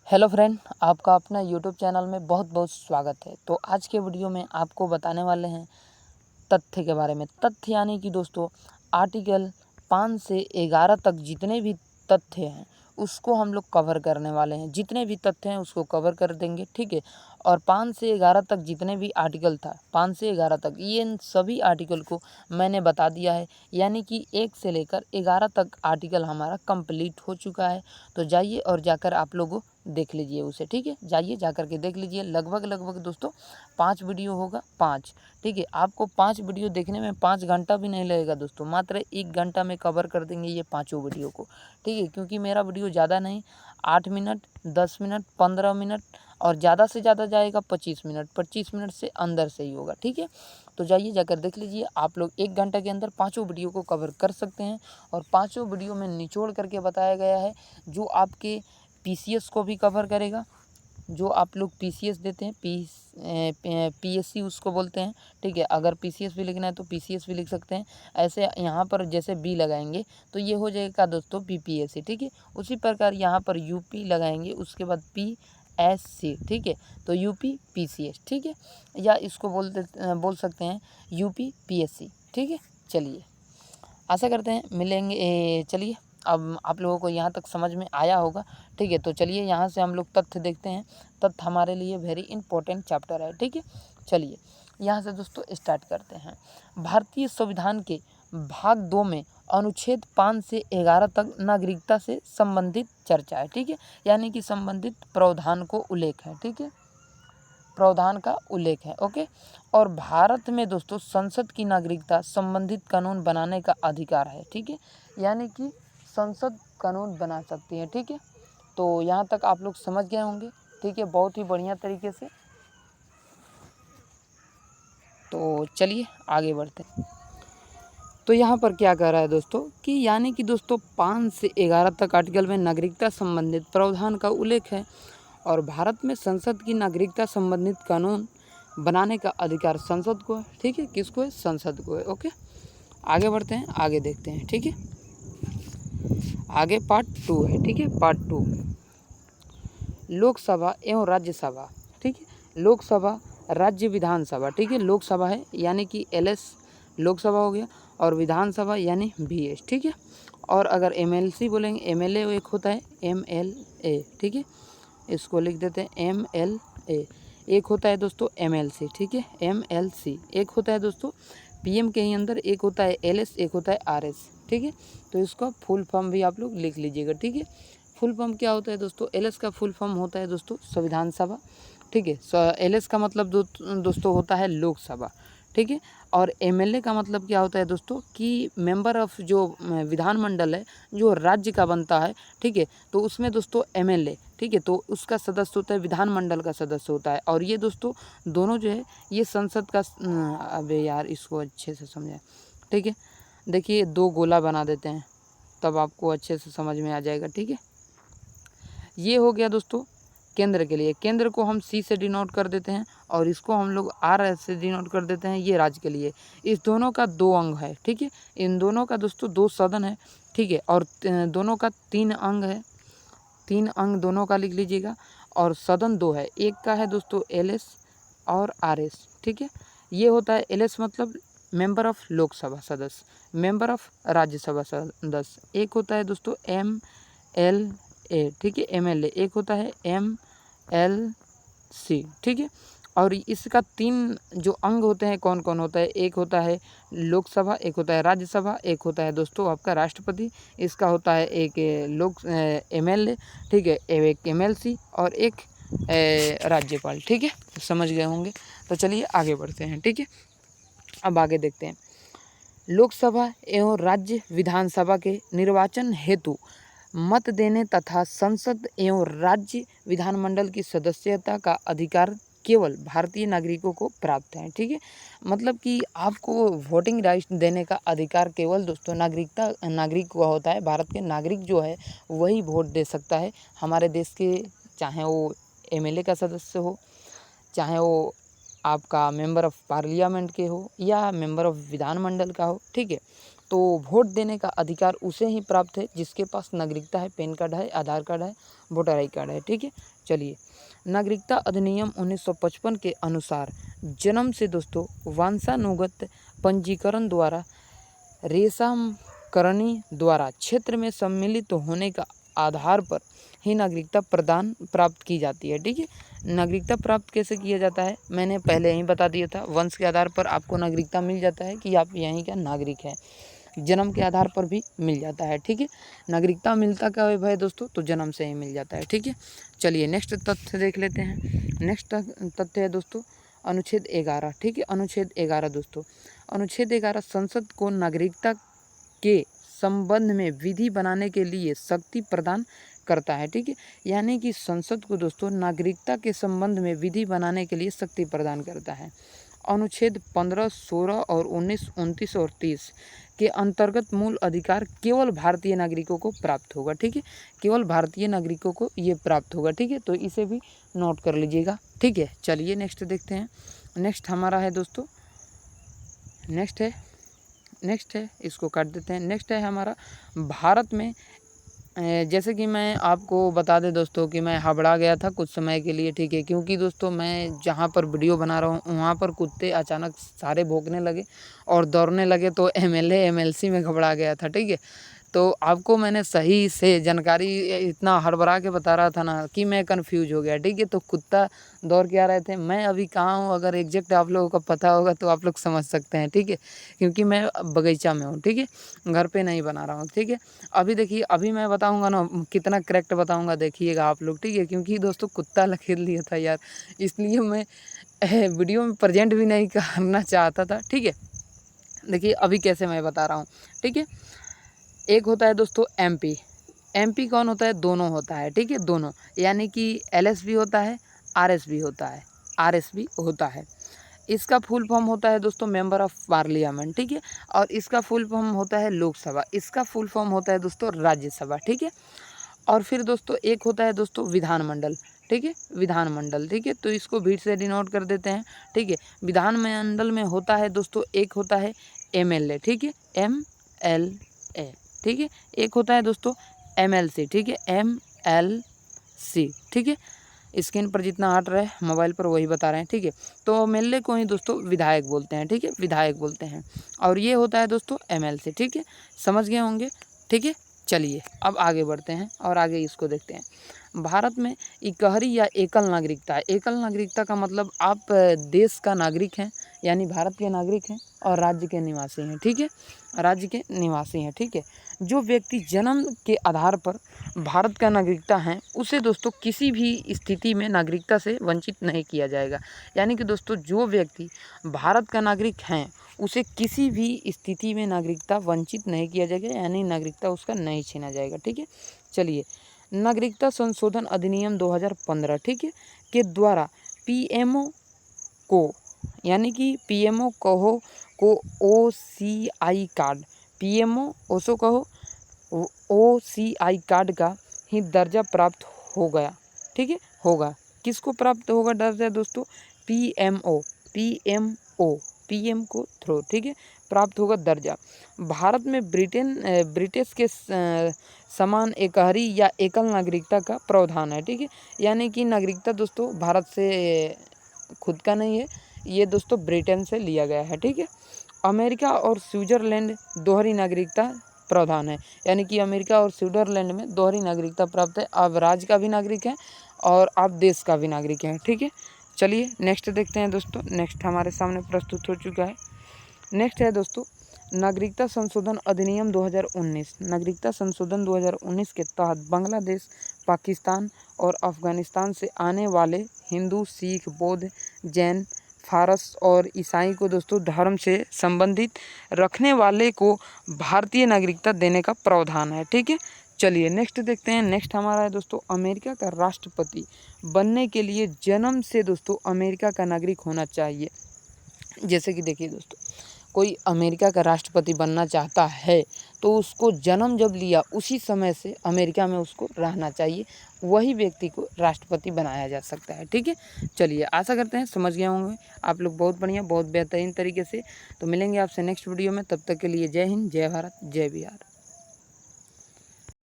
Hello friend, आपका अपना YouTube channel में बहुत बहुत स्वागत है। तो आज के वीडियो में आपको बताने वाले हैं तथ्य के बारे में। तथ्य यानी कि दोस्तों आर्टिकल 5 से 11 तक जितने भी तथ्य हैं उसको हम लोग कवर करने वाले हैं। जितने भी तथ्य हैं उसको कवर कर देंगे, ठीक है। और 5 से 11 तक जितने भी आर्टिकल था, 5 से 11 तक ये इन सभी आर्टिकल को मैंने बता दिया है। यानी कि 1 से लेकर 11 तक आर्टिकल हमारा कंप्लीट हो चुका है। तो जाइए और जाकर आप लोग देख लीजिए उसे, ठीक है। जाइए जाकर के देख लीजिए। लगभग दोस्तों 5 वीडियो होगा, 5, ठीक है। आपको 5 वीडियो देखने में 5 घंटा भी नहीं लगेगा दोस्तों, मात्र 1 घंटा में कवर कर देंगे ये पाँचों वीडियो को, ठीक है। क्योंकि मेरा वीडियो ज़्यादा नहीं, 8 मिनट, 10 मिनट, 15 मिनट और ज़्यादा से ज़्यादा जाएगा 25 मिनट, 25 मिनट से अंदर से ही होगा, ठीक है। तो जाइए जाकर देख लीजिए। आप लोग 1 घंटे के अंदर पाँचों वीडियो को कवर कर सकते हैं। और पाँचों वीडियो में निचोड़ करके बताया गया है जो आपके पीसीएस को भी कवर करेगा। जो आप लोग पीसीएस देते हैं, पीएससी उसको बोलते हैं, ठीक है। अगर पीसीएस भी लिखना है तो पीसीएस भी लिख सकते हैं। ऐसे यहाँ पर जैसे बी लगाएंगे तो ये हो जाएगा दोस्तों बीपीएससी, ठीक है। उसी प्रकार यहाँ पर यूपी लगाएंगे, उसके बाद पीएससी, ठीक है। तो यूपी पीसीएस, ठीक है। या इसको बोल सकते हैं यूपी पीएससी, ठीक है। चलिए, आशा करते हैं मिलेंगे। चलिए, अब आप लोगों को यहाँ तक समझ में आया होगा, ठीक है। तो चलिए यहाँ से हम लोग तथ्य देखते हैं। तथ्य हमारे लिए वेरी इंपॉर्टेंट चैप्टर है, ठीक है। चलिए यहाँ से दोस्तों स्टार्ट करते हैं। भारतीय संविधान के भाग 2 में अनुच्छेद 5 से 11 तक नागरिकता से संबंधित चर्चा है, ठीक है। यानी कि संबंधित प्रावधान को उल्लेख है, ठीक है। प्रावधान का उल्लेख है, ओके। और भारत में दोस्तों संसद की नागरिकता संबंधित कानून बनाने का अधिकार है, ठीक है। यानी कि संसद कानून बना सकती है, ठीक है। तो यहाँ तक आप लोग समझ गए होंगे, ठीक है, बहुत ही बढ़िया तरीके से। तो चलिए आगे बढ़ते हैं। तो यहाँ पर क्या कह रहा है दोस्तों कि यानी कि दोस्तों 5 से 11 तक आर्टिकल में नागरिकता संबंधित प्रावधान का उल्लेख है। और भारत में संसद की नागरिकता संबंधित कानून बनाने का अधिकार संसद को है, ठीक है। किसको है? संसद को है, ओके। आगे बढ़ते हैं, आगे देखते हैं, ठीक है। आगे पार्ट 2 है, ठीक है। पार्ट 2 लोकसभा एवं राज्यसभा, ठीक है। लोकसभा, राज्य विधानसभा, ठीक है। लोकसभा है यानी कि एलएस लोकसभा हो गया, और विधानसभा यानी वीएस, ठीक है। और अगर एमएलसी बोलेंगे, एमएलए एक होता है एमएलए, ठीक है। इसको लिख देते हैं एमएलए। एक होता है दोस्तों एमएलसी, ठीक है। एमएलसी एक होता है दोस्तों पीएम के ही अंदर, एक होता है एलएस, एक होता है आरएस, ठीक है। तो इसका फुल फॉर्म भी आप लोग लिख लीजिएगा, ठीक है। फुल फॉर्म क्या होता है दोस्तों? एलएस का फुल फॉर्म होता है दोस्तों संविधान सभा, ठीक है। एलएस का मतलब दोस्तों होता है लोकसभा, ठीक है। और एमएलए का मतलब क्या होता है दोस्तों कि मेंबर ऑफ जो विधानमंडल है जो राज्य का बनता है, ठीक है। तो उसमें दोस्तों एमएलए, ठीक है, तो उसका सदस्य होता है, विधानमंडल का सदस्य होता है। और ये दोस्तों दोनों जो है ये संसद का अबे यार इसको अच्छे से समझाएं, ठीक है। देखिए 2 गोला बना देते हैं तब आपको अच्छे से समझ में आ जाएगा, ठीक है। ये हो गया दोस्तों केंद्र के लिए। केंद्र को हम सी से डिनोट कर देते हैं और इसको हम लोग आर से डिनोट कर देते हैं, ये राज्य के लिए। इस दोनों का 2 अंग है, ठीक है। इन दोनों का दोस्तों 2 सदन है, ठीक है। और दोनों का 3 अंग है, 3 अंग दोनों का लिख लीजिएगा। और सदन 2 है, एक का है दोस्तों एलएस और आरएस, ठीक है। ये होता है एलएस मतलब मेंबर ऑफ लोकसभा सदस्य, मेंबर ऑफ राज्यसभा सदस्य। एक होता है दोस्तों एम एल ए, ठीक है, एमएलए। एक होता है एम एल सी, ठीक है। और इसका 3 जो अंग होते हैं कौन कौन होता है? एक होता है लोकसभा, एक होता है राज्यसभा, एक होता है दोस्तों आपका राष्ट्रपति। इसका होता है एक एमएलए, ठीक है, एक एमएलसी और एक राज्यपाल, ठीक है। समझ गए होंगे। तो चलिए आगे बढ़ते हैं, ठीक है। अब आगे देखते हैं। लोकसभा एवं राज्य विधानसभा के निर्वाचन हेतु मत देने तथा संसद एवं राज्य विधानमंडल की सदस्यता का अधिकार केवल भारतीय नागरिकों को प्राप्त है, ठीक है। मतलब कि आपको वोटिंग राइट देने का अधिकार केवल दोस्तों नागरिक को होता है। भारत के नागरिक जो है वही वोट दे सकता है हमारे देश के, चाहे वो एमएलए का सदस्य हो, चाहे वो आपका मेंबर ऑफ पार्लियामेंट के हो या मेंबर ऑफ विधानमंडल का हो, ठीक है। तो वोट देने का अधिकार उसे ही प्राप्त है जिसके पास नागरिकता है, पैन कार्ड है, आधार कार्ड है, वोटर आई कार्ड है। ठीक है, चलिए नागरिकता अधिनियम 1955 के अनुसार जन्म से दोस्तों वंशानुगत पंजीकरण द्वारा रेशाकरणी द्वारा क्षेत्र में सम्मिलित होने का आधार पर ही नागरिकता प्रदान प्राप्त की जाती है। ठीक है, नागरिकता प्राप्त कैसे किया जाता है मैंने पहले ही बता दिया था। वंश के आधार पर आपको नागरिकता मिल जाता है कि आप यहीं का नागरिक हैं। जन्म के आधार पर भी मिल जाता है। ठीक है, नागरिकता मिलता क्या है भाई दोस्तों, तो जन्म से ही मिल जाता है। ठीक है, चलिए नेक्स्ट तथ्य देख लेते हैं। नेक्स्ट तथ्य है दोस्तों अनुच्छेद 11। ठीक है, अनुच्छेद 11 दोस्तों, अनुच्छेद 11 संसद को नागरिकता के संबंध में विधि बनाने के लिए शक्ति प्रदान करता है। ठीक है, यानी कि संसद को दोस्तों नागरिकता के संबंध में विधि बनाने के लिए शक्ति प्रदान करता है। अनुच्छेद 15, 16 और 19, 29 और 30 के अंतर्गत मूल अधिकार केवल भारतीय नागरिकों को प्राप्त होगा। ठीक है, केवल भारतीय नागरिकों को ये प्राप्त होगा। ठीक है, तो इसे भी नोट कर लीजिएगा। ठीक है, चलिए नेक्स्ट देखते हैं। नेक्स्ट हमारा है दोस्तों, नेक्स्ट है इसको काट देते हैं। नेक्स्ट है हमारा भारत में जैसे कि मैं आपको बता दें दोस्तों कि मैं हबड़ा गया था कुछ समय के लिए। ठीक है, क्योंकि दोस्तों मैं जहाँ पर वीडियो बना रहा हूँ वहाँ पर कुत्ते अचानक सारे भौंकने लगे और दौड़ने लगे, तो एमएलए एमएलसी में घबरा गया था। ठीक है, तो आपको मैंने सही से जानकारी इतना हड़बड़ा के बता रहा था ना कि मैं कंफ्यूज हो गया। ठीक है, तो कुत्ता दौड़ के आ रहे थे। मैं अभी कहाँ हूँ अगर एग्जैक्ट आप लोगों को पता होगा तो आप लोग समझ सकते हैं। ठीक है, क्योंकि मैं बगीचा में हूँ। ठीक है, घर पे नहीं बना रहा हूँ। ठीक है, अभी देखिए अभी मैं बताऊँगा ना कितना करेक्ट बताऊँगा, देखिएगा आप लोग। ठीक है, क्योंकि दोस्तों कुत्ता लखेल लिया था यार, इसलिए मैं वीडियो में प्रेजेंट भी नहीं करना चाहता था। ठीक है, देखिए अभी कैसे मैं बता रहा हूँ। ठीक है, एक होता है दोस्तों एमपी। एमपी कौन होता है, दोनों होता है। ठीक है, दोनों, यानी कि एलएस भी होता है, आरएस भी होता है, आरएस भी होता है। इसका फुल फॉर्म होता है दोस्तों मेंबर ऑफ पार्लियामेंट। ठीक है, और इसका फुल फॉर्म होता है लोकसभा। इसका फुल फॉर्म होता है दोस्तों राज्यसभा। ठीक है, और फिर दोस्तों एक होता है दोस्तों विधानमंडल। ठीक है, विधानमंडल। ठीक है, तो इसको भीड़ से डिनोट कर देते हैं। ठीक है, विधानमंडल में होता है दोस्तों एक होता है एमएलए। ठीक है, एमएलए। ठीक है, एक होता है दोस्तों एमएलसी। ठीक है, एमएलसी। ठीक है, स्क्रीन पर जितना हट रहा है मोबाइल पर वही बता रहे हैं। ठीक है, तो एमएलए को ही दोस्तों विधायक बोलते हैं। ठीक है, विधायक बोलते हैं, और ये होता है दोस्तों एमएलसी। ठीक है, समझ गए होंगे। ठीक है, चलिए अब आगे बढ़ते हैं और आगे इसको देखते हैं। भारत में इकहरी या एकल नागरिकता है। एकल नागरिकता का मतलब आप देश का नागरिक हैं, यानी भारत के नागरिक हैं और राज्य के निवासी हैं। ठीक है, राज्य के निवासी हैं। ठीक है, जो व्यक्ति जन्म के आधार पर भारत का नागरिकता है उसे दोस्तों किसी भी स्थिति में नागरिकता से वंचित नहीं किया जाएगा। यानी कि दोस्तों जो व्यक्ति भारत का नागरिक हैं उसे किसी भी स्थिति में नागरिकता वंचित नहीं किया जाएगा, यानी नागरिकता उसका नहीं छीना जाएगा। ठीक है, चलिए नागरिकता संशोधन अधिनियम 2015 ठीक है के द्वारा पीएमओ को, यानी कि पीएमओ कहो को ओसीआई कार्ड, पीएमओ ओसो कहो ओसीआई कार्ड का ही दर्जा प्राप्त हो गया। ठीक है, होगा, किसको प्राप्त होगा दर्जा दोस्तों, पीएमओ, पीएमओ, पीएम को थ्रो। ठीक है, प्राप्त होगा दर्जा। भारत में ब्रिटिश के समान एकहरी या एकल नागरिकता का प्रावधान है। ठीक है, यानी कि नागरिकता दोस्तों भारत से खुद का नहीं है, ये दोस्तों ब्रिटेन से लिया गया है। ठीक है, अमेरिका और स्विट्जरलैंड दोहरी नागरिकता प्रावधान है, यानी कि अमेरिका और स्विट्जरलैंड में दोहरी नागरिकता प्राप्त है। आप राज्य का भी नागरिक हैं और आप देश का भी नागरिक हैं। ठीक है, चलिए नेक्स्ट देखते हैं दोस्तों। नेक्स्ट हमारे सामने प्रस्तुत हो चुका है। नेक्स्ट है दोस्तों नागरिकता संशोधन अधिनियम 2019। नागरिकता संशोधन 2019 के तहत बांग्लादेश, पाकिस्तान और अफगानिस्तान से आने वाले हिंदू, सिख, बौद्ध, जैन, फारस और ईसाई को दोस्तों धर्म से संबंधित रखने वाले को भारतीय नागरिकता देने का प्रावधान है। ठीक है, चलिए नेक्स्ट देखते हैं। नेक्स्ट हमारा है दोस्तों अमेरिका का राष्ट्रपति बनने के लिए जन्म से दोस्तों अमेरिका का नागरिक होना चाहिए। जैसे कि देखिए दोस्तों कोई अमेरिका का राष्ट्रपति बनना चाहता है तो उसको जन्म जब लिया उसी समय से अमेरिका में उसको रहना चाहिए, वही व्यक्ति को राष्ट्रपति बनाया जा सकता है। ठीक है, चलिए आशा करते हैं समझ गए होंगे आप लोग बहुत बढ़िया, बहुत बेहतरीन तरीके से। तो मिलेंगे आपसे नेक्स्ट वीडियो में, तब तक के लिए जय हिंद, जय भारत, जय बिहार।